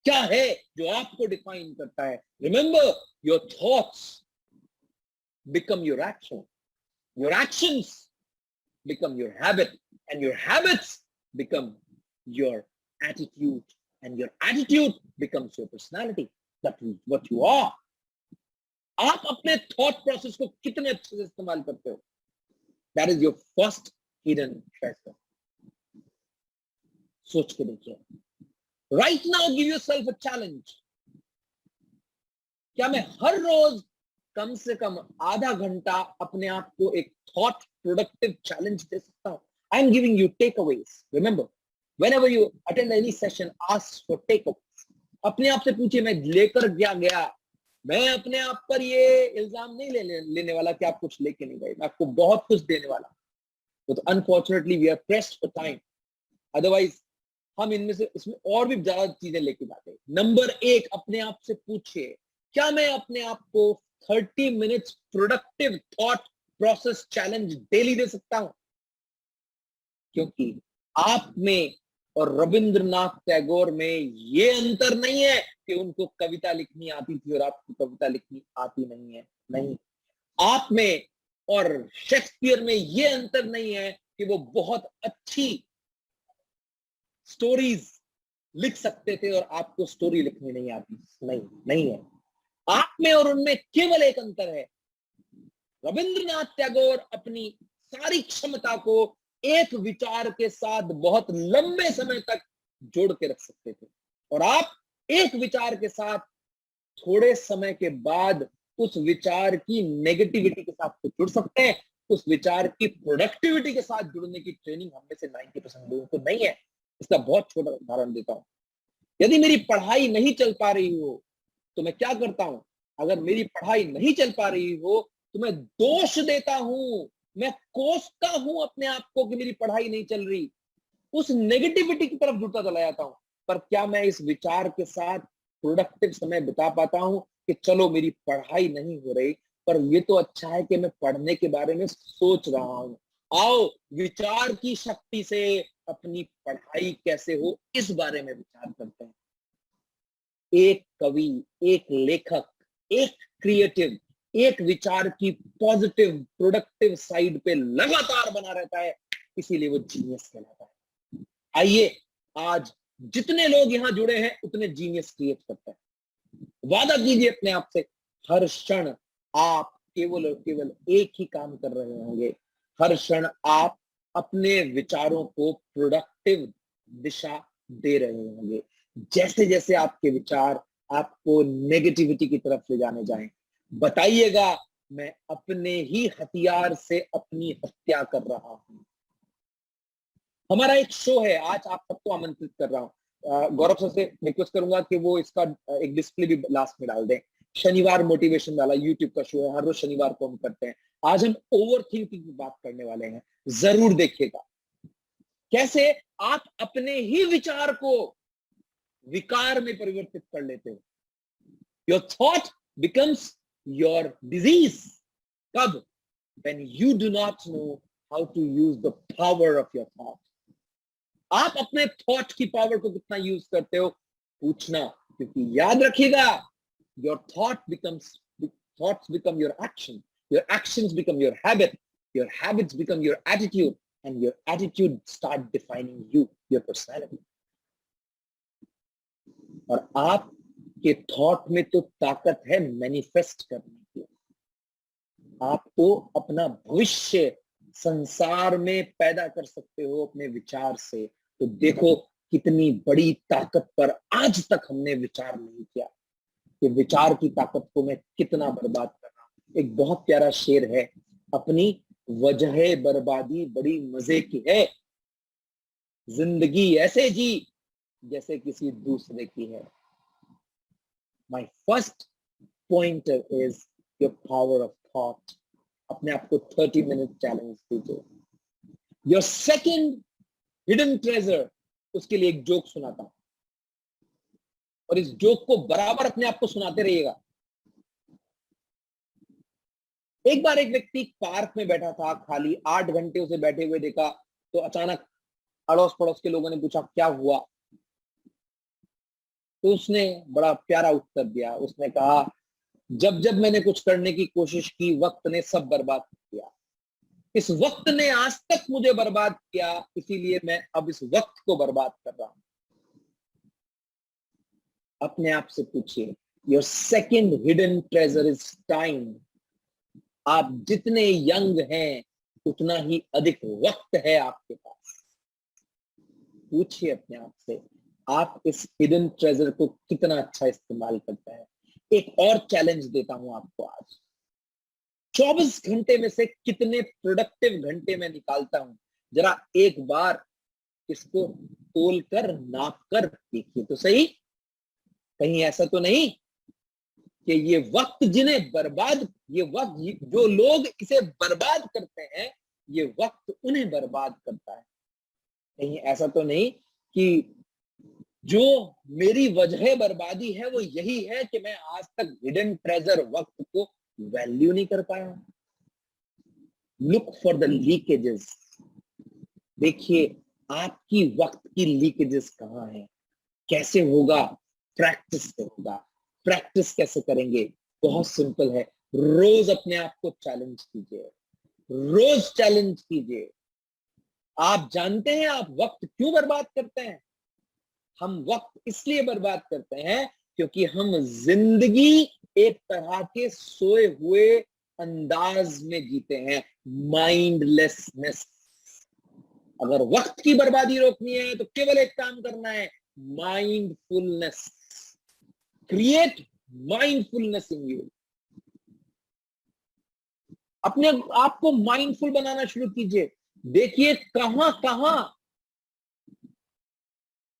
क्या है जो आपको डिफाइन करता है? Remember, your thoughts become your action, your actions become your habit, and your habits become your attitude, and your attitude becomes your personality. That is what you are. आप अपने थॉट प्रोसेस को कितने अच्छे से इस्तेमाल करते हो, that is your first hidden treasure. सोच के देखिए। Right now, give yourself a challenge. क्या मैं हर रोज कम से कम आधा घंटा अपने आप को एक थॉट प्रोडक्टिव चैलेंज दे सकता हूं? I am giving you takeaways. Remember, whenever you attend any session, ask for takeaways. अपने आप से पूछिए, मैं लेकर क्या गया? मैं अपने आप पर ये इल्जाम नहीं लेने वाला कि आप कुछ लेके नहीं गए. मैं आपको बहुत कुछ देने वाला. तो unfortunately we are pressed for time. Otherwise हम इनमें से इसमें और भी ज्यादा चीजें लेके जाते हैं. नंबर 1, अपने आप से पूछिए, क्या मैं अपने आप को 30 minutes productive thought process challenge daily दे सकता हूं? क्योंकि आप में और रविंद्रनाथ टैगोर में ये अंतर नहीं है कि उनको कविता लिखनी आती थी और आपको कविता लिखनी आती नहीं है. नहीं, आप में और शेक्सपियर में ये अंतर नहीं है कि वो बहुत अच्छी स्टोरीज लिख सकते थे और आपको स्टोरी लिखनी नहीं आती. नहीं, नहीं है. आप में और उनमें केवल एक अंतर है. रविंद्रनाथ टैगोर अपनी सारी क्षमता को एक विचार के साथ बहुत लंबे समय तक जोड़ के रख सकते थे, और आप एक विचार के साथ थोड़े समय के बाद उस विचार की नेगेटिविटी के साथ तो जुड़ सकते हैं. उस विचार की प्रोडक्टिविटी के साथ जुड़ने की ट्रेनिंग हम में से 90% लोगों को नहीं है. इसका बहुत छोटा उदाहरण देता हूं. यदि मेरी पढ़ाई नहीं चल पा रही हो तो मैं क्या करता हूं? अगर मेरी पढ़ाई नहीं चल पा रही हो तो मैं दोष देता हूं, मैं कोसता हूं अपने आप को कि मेरी पढ़ाई नहीं चल रही. उस नेगेटिविटी की तरफ जुड़ता चला जाता हूं. पर क्या मैं इस विचार के साथ प्रोडक्टिव समय बिता पाता हूं कि चलो मेरी पढ़ाई नहीं हो रही, पर ये तो अच्छा है कि मैं पढ़ने के बारे में सोच रहा हूं. आओ विचार की शक्ति से अपनी पढ़ाई कैसे हो इस बारे में विचार करते हैं. एक कवि, एक लेखक, एक क्रिएटिव, एक विचार की पॉजिटिव प्रोडक्टिव साइड पे लगातार बना रहता है, इसीलिए वो जीनियस कहलाता है. आइए, आज जितने लोग यहां जुड़े हैं उतने जीनियस क्रिएट करते हैं. वादा कीजिए अपने आप से, हर क्षण आप केवल और केवल एक ही काम कर रहे होंगे. हर क्षण आप अपने विचारों को प्रोडक्टिव दिशा दे रहे होंगे. जैसे जैसे आपके विचार आपको नेगेटिविटी की तरफ ले जाने जाएं, बताइएगा, मैं अपने ही हथियार से अपनी हत्या कर रहा हूं. हमारा एक शो है, आज आप सबको आमंत्रित कर रहा हूं. गौरव सर से रिक्वेस्ट करूंगा कि वो इसका एक डिस्प्ले भी लास्ट में डाल दें. शनिवार मोटिवेशन वाला यूट्यूब का शो है, हर रोज शनिवार को हम करते हैं. आज हम ओवर थिंकिंग की बात करने वाले हैं. जरूर देखिएगा कैसे आप अपने ही विचार को विकार में परिवर्तित कर लेते हो. Your thought becomes your disease. कब? when you do not know how to use the power of your thought. आप अपने थॉट की पावर को कितना यूज करते हो पूछना, क्योंकि याद रखिएगा, your thoughts become your actions become your habits become your attitude, and your attitude start defining you, your personality. और आपके थॉट में तो ताकत है मैनिफेस्ट करने की. आपको अपना भविष्य संसार में पैदा कर सकते हो अपने विचार से. तो देखो कितनी बड़ी ताकत पर आज तक हमने विचार नहीं किया कि विचार की ताकत को मैं कितना बर्बाद कर रहा हूं. एक बहुत प्यारा शेर है, अपनी वजह बर्बादी बड़ी मजे की है, जिंदगी ऐसे जी जैसे किसी दूसरे की है. My first pointer is your power of thought. अपने आप को 30 मिनट चैलेंज दीजिए. योर सेकंड हिडन ट्रेजर, उसके लिए एक जोक सुनाता हूं, और इस जोक को बराबर अपने आप को सुनाते रहिएगा. एक बार एक व्यक्ति पार्क में बैठा था, खाली 8 घंटे उसे बैठे हुए देखा, तो अचानक अड़ोस पड़ोस के लोगों ने पूछा क्या हुआ. तो उसने बड़ा प्यारा उत्तर दिया. उसने कहा, जब जब मैंने कुछ करने की कोशिश की, वक्त ने सब बर्बाद किया. इस वक्त ने आज तक मुझे बर्बाद किया, इसीलिए मैं अब इस वक्त को बर्बाद कर रहा हूं. अपने आप से पूछिए, your second hidden treasure is time. आप जितने यंग हैं उतना ही अधिक वक्त है आपके पास. पूछिए अपने आप से, आप इस हिडन ट्रेजर को कितना अच्छा इस्तेमाल करते हैं. एक और चैलेंज देता हूं आपको आज। 24 घंटे में से कितने प्रोडक्टिव घंटे में निकालता हूं, जरा एक बार इसको तोल कर नाप कर देखिए तो सही। कहीं ऐसा तो नहीं कि ये वक्त ये वक्त जो लोग इसे बर्बाद करते हैं, ये वक्त उन्हें बर्बाद करता है। कहीं ऐसा तो नहीं कि जो मेरी वजह बर्बादी है वो यही है कि मैं आज तक हिडन ट्रेजर वक्त को वैल्यू नहीं कर पाया। Look for the leakages. देखिए आपकी वक्त की लीकेजेस कहाँ है, कैसे होगा, प्रैक्टिस से होगा। प्रैक्टिस कैसे करेंगे, बहुत सिंपल है। रोज अपने आप को चैलेंज कीजिए, रोज चैलेंज कीजिए। आप जानते हैं आप वक्त क्यों बर्बाद करते हैं? हम वक्त इसलिए बर्बाद करते हैं क्योंकि हम जिंदगी एक तरह के सोए हुए अंदाज में जीते हैं, माइंडलेसनेस। अगर वक्त की बर्बादी रोकनी है तो केवल एक काम करना है, mindfulness. Create mindfulness in you. अपने आप को माइंडफुल बनाना शुरू कीजिए। देखिए कहां कहां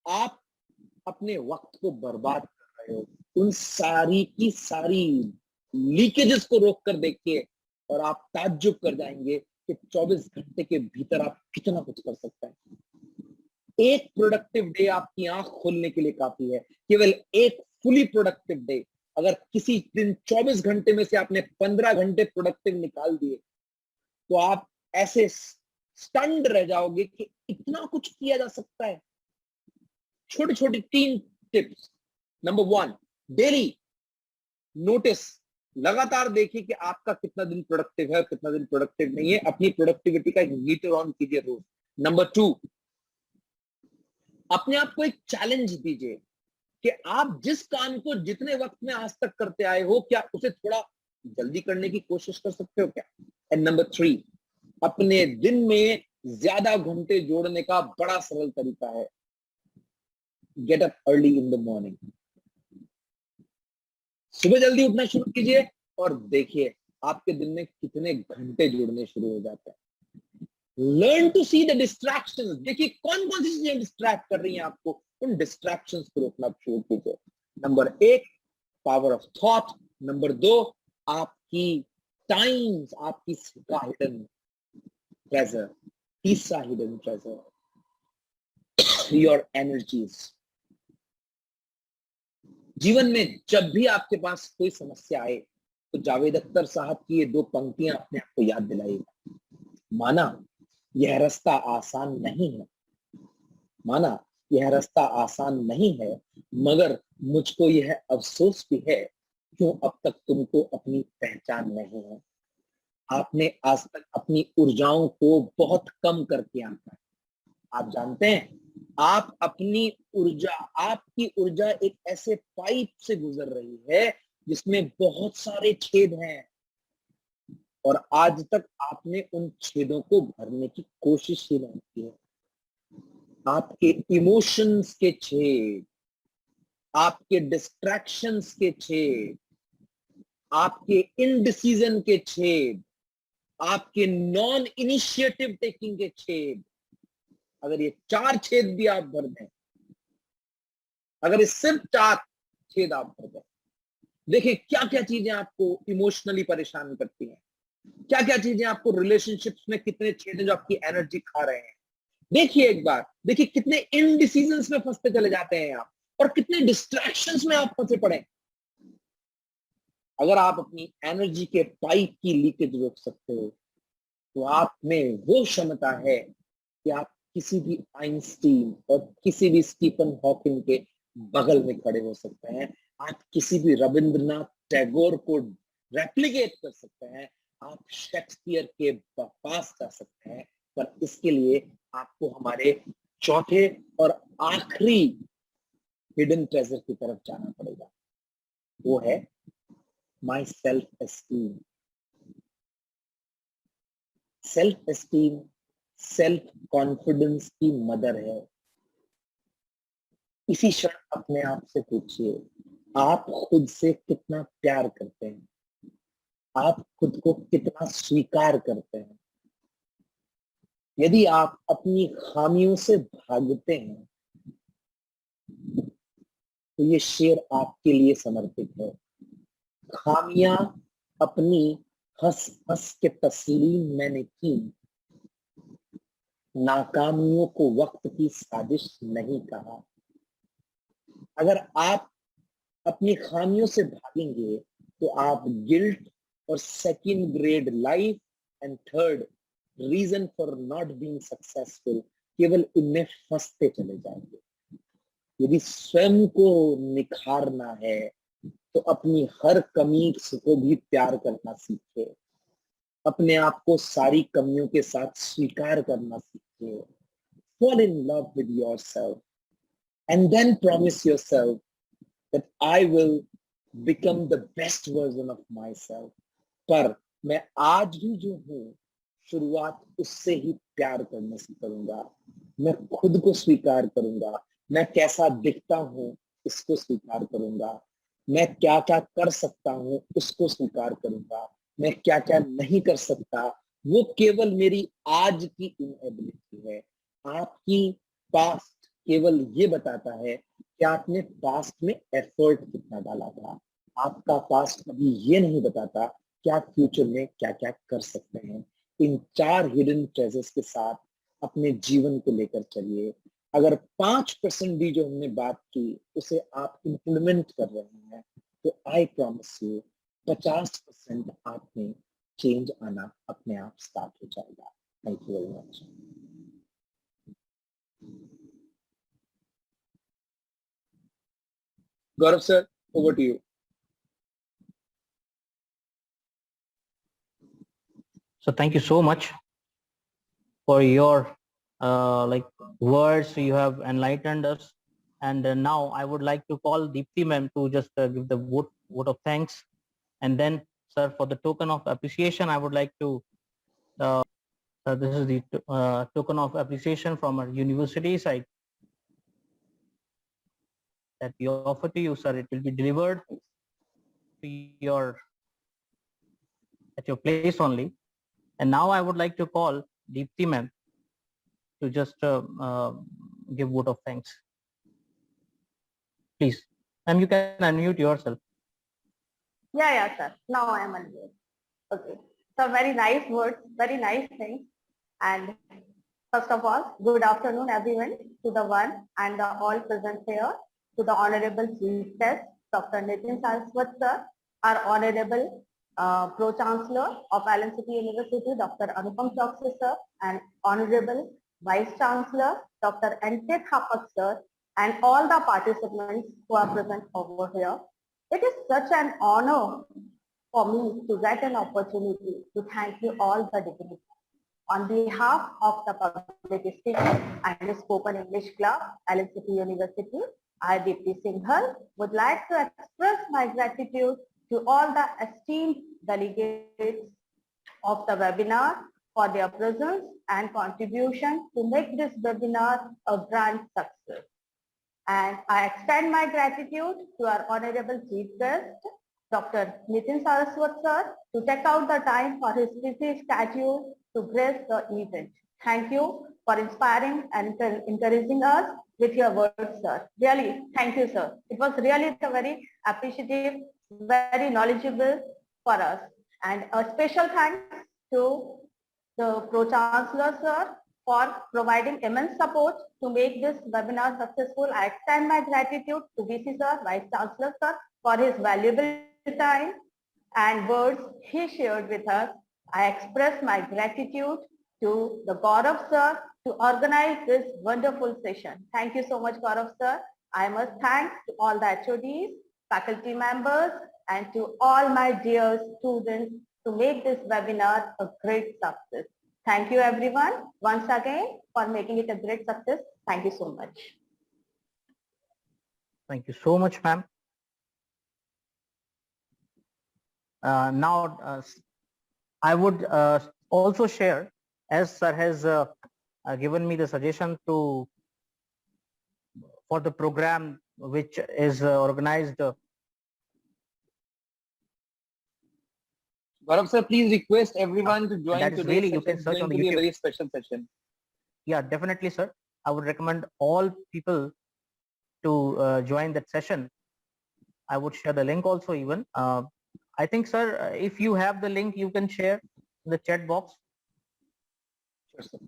आप अपने वक्त को बर्बाद कर रहे हो, उन सारी की सारी लीकेजेस को रोक कर देखिए और आप ताज्जुब कर जाएंगे कि 24 घंटे के भीतर आप कितना कुछ कर सकते हैं। एक प्रोडक्टिव डे आपकी आंख खोलने के लिए काफी है। केवल एक फुली प्रोडक्टिव डे। अगर किसी दिन 24 घंटे में से आपने 15 घंटे प्रोडक्टिव निकाल दिए तो आप ऐसे स्टन्ड रह जाओगे कि इतना कुछ किया जा सकता है। छोटे छोटे 3 टिप्स। नंबर 1, डेली नोटिस, लगातार देखिए कि आपका कितना दिन प्रोडक्टिव है और कितना दिन प्रोडक्टिव नहीं है। अपनी प्रोडक्टिविटी का एक मीटर ऑन कीजिए रोज। नंबर 2, अपने आप को एक चैलेंज दीजिए कि आप जिस काम को जितने वक्त में आज तक करते आए हो, क्या उसे थोड़ा जल्दी करने की कोशिश कर सकते हो क्या? एंड नंबर 3, अपने दिन में ज्यादा घंटे जोड़ने का बड़ा सरल तरीका है, get up early in the morning. सुबह जल्दी उठना शुरू कीजिए और देखिए आपके दिन में कितने घंटे जुड़ने शुरू हो जाते हैं। Learn to see the distractions. देखिए कौन कौन सी चीजें डिस्ट्रैक्ट कर रही हैं आपको, उन डिस्ट्रैक्शंस को रोकना शुरू कीजिए। Number 1, power of thought. Number 2, आपकी टाइम्स, आपकी हिडन ट्रेजर। तीसरा हिडन ट्रेजर, योर एनर्जीज। जीवन में जब भी आपके पास कोई समस्या आए तो जावेद अख्तर साहब की ये 2 पंक्तियां अपने आप को याद दिलाइएगा। माना यह रास्ता आसान नहीं है, माना यह रास्ता आसान नहीं है, मगर मुझको यह अफसोस भी है क्यों अब तक तुमको अपनी पहचान नहीं है। आपने आज तक अपनी ऊर्जाओं को बहुत कम करके आंका है। आप जानते हैं आप अपनी ऊर्जा, आपकी ऊर्जा एक ऐसे पाइप से गुजर रही है जिसमें बहुत सारे छेद हैं और आज तक आपने उन छेदों को भरने की कोशिश ही नहीं की है। आपके इमोशंस के छेद, आपके डिस्ट्रैक्शंस के छेद, आपके इनडिसीजन के छेद, आपके नॉन इनिशिएटिव टेकिंग के छेद, अगर ये 4 छेद भी आप भर दें, अगर ये सिर्फ 4 छेद आप भर दें, देखिए क्या क्या चीजें आपको इमोशनली परेशान करती हैं, क्या क्या चीजें आपको रिलेशनशिप्स में कितने छेद हैं जो आपकी एनर्जी खा रहे हैं। देखिए एक बार, देखिए कितने इनडिसीजंस में फंसते चले जाते हैं आप और कितने डिस्ट्रैक्शंस में आप फंसे पड़े। अगर आप अपनी एनर्जी के पाइप की लीकेज रोक सकते हो तो आप में वो क्षमता है कि आप किसी भी आइंस्टीन और किसी भी स्टीफन हॉकिंग के बगल में खड़े हो सकते हैं। आप किसी भी रविंद्रनाथ टैगोर को रेप्लिकेट कर सकते हैं। आप शेक्सपियर के पास जा सकते हैं, पर इसके लिए आपको हमारे चौथे और आखिरी हिडन ट्रेजर की तरफ जाना पड़ेगा। वो है my self esteem. Self esteem self confidence की मदर है। इसी क्षण अपने आप से पूछिए, आप खुद से कितना प्यार करते हैं, आप खुद को कितना स्वीकार करते हैं। यदि आप अपनी खामियों से भागते हैं तो ये शेर आपके लिए समर्पित है। खामियां अपनी हंस हंस के तस्लीम मैंने की, नाकामियों को वक्त की साजिश नहीं कहा। अगर आप अपनी खामियों से भागेंगे तो आप गिल्ट और second grade life and third reason for not being successful, केवल इनमें फंसते चले जाएंगे। यदि स्वयं को निखारना है तो अपनी हर कमी को भी प्यार करना सीखे, अपने आप को सारी कमियों के साथ स्वीकार करना सीखे। Fall in love with yourself and then promise yourself that I will become the best version of myself. पर मैं आज भी जो हूँ, शुरुआत उससे ही प्यार करने से करूंगा। मैं खुद को स्वीकार करूंगा, मैं कैसा दिखता हूँ इसको स्वीकार करूंगा, मैं क्या क्या कर सकता हूँ उसको स्वीकार करूंगा, मैं क्या क्या नहीं कर सकता वो केवल मेरी आज की इनएबिलिटी है। आपकी पास्ट केवल ये बताता है कि आपने पास्ट में एफर्ट कितना डाला था। आपका पास्ट अभी ये नहीं बताता कि आप फ्यूचर में क्या क्या कर सकते हैं। इन 4 हिडन ट्रेजर्स के साथ अपने जीवन को लेकर चलिए। अगर 5% भी जो हमने बात की उसे आप इम्प्लीमेंट कर रहे हैं तो आई प्रॉमिस यू 50% आप में चेंज आना अपने आप स्टार्ट हो जाएगा। Thank you very much. Gaurav sir, over to you. So thank you so much for your words. You have enlightened us, and now I would like to call Deepti ma'am to just give the vote of thanks, and then sir, for the token of appreciation, I would like to this is the token of appreciation from our university side that we offer to you, sir. It will be delivered to your at your place only. And now I would like to call Deepti ma'am to just give vote of thanks. Please, ma'am, you can unmute yourself. Yeah, sir. Now I am unmuted. Okay. So very nice words, very nice things. And first of all, good afternoon, everyone, to the one and the all present here, to the Honorable Chief Guest, Dr. Nitin Saraswat, sir, our Honorable Pro-Chancellor of Allen City University, Dr. Anupam Chokshi, sir, and Honorable Vice-Chancellor, Dr. N.K. Thapak, sir, and all the participants who are present over here. It is such an honor for me to get an opportunity to thank you all the dignitaries. On behalf of the Public Speaking and Spoken English Club, Allen City University, I, Deepti Singhal, would like to express my gratitude to all the esteemed delegates of the webinar for their presence and contribution to make this webinar a grand success. And I extend my gratitude to our Honorable Chief Guest, Dr. Nitin Saraswat, sir, to take out the time for his busy schedule to grace the event. Thank you for inspiring and encouraging us with your words, sir. Really, thank you, sir. It was really very appreciative, very knowledgeable for us. And a special thanks to the Pro-Chancellor, sir, for providing immense support to make this webinar successful. I extend my gratitude to VC, sir, Vice-Chancellor, sir, for his valuable time and words he shared with us. I express my gratitude to the Gaurav, sir, to organize this wonderful session. Thank you so much, Gaurav, sir. I must thank to all the HODs, faculty members, and to all my dear students to make this webinar a great success. Thank you, everyone, once again for making it a great success. Thank you so much. Thank you so much, ma'am. Now, I would also share, as sir has given me the suggestion for the program which is organized Gaurav sir, please request everyone to join that is today's really, you session. can It's search going on to the be a YouTube. very special session. Yeah, definitely, sir. I would recommend all people to join that session. I would share the link also even. I think, sir, if you have the link, you can share in the chat box. Sure, sir.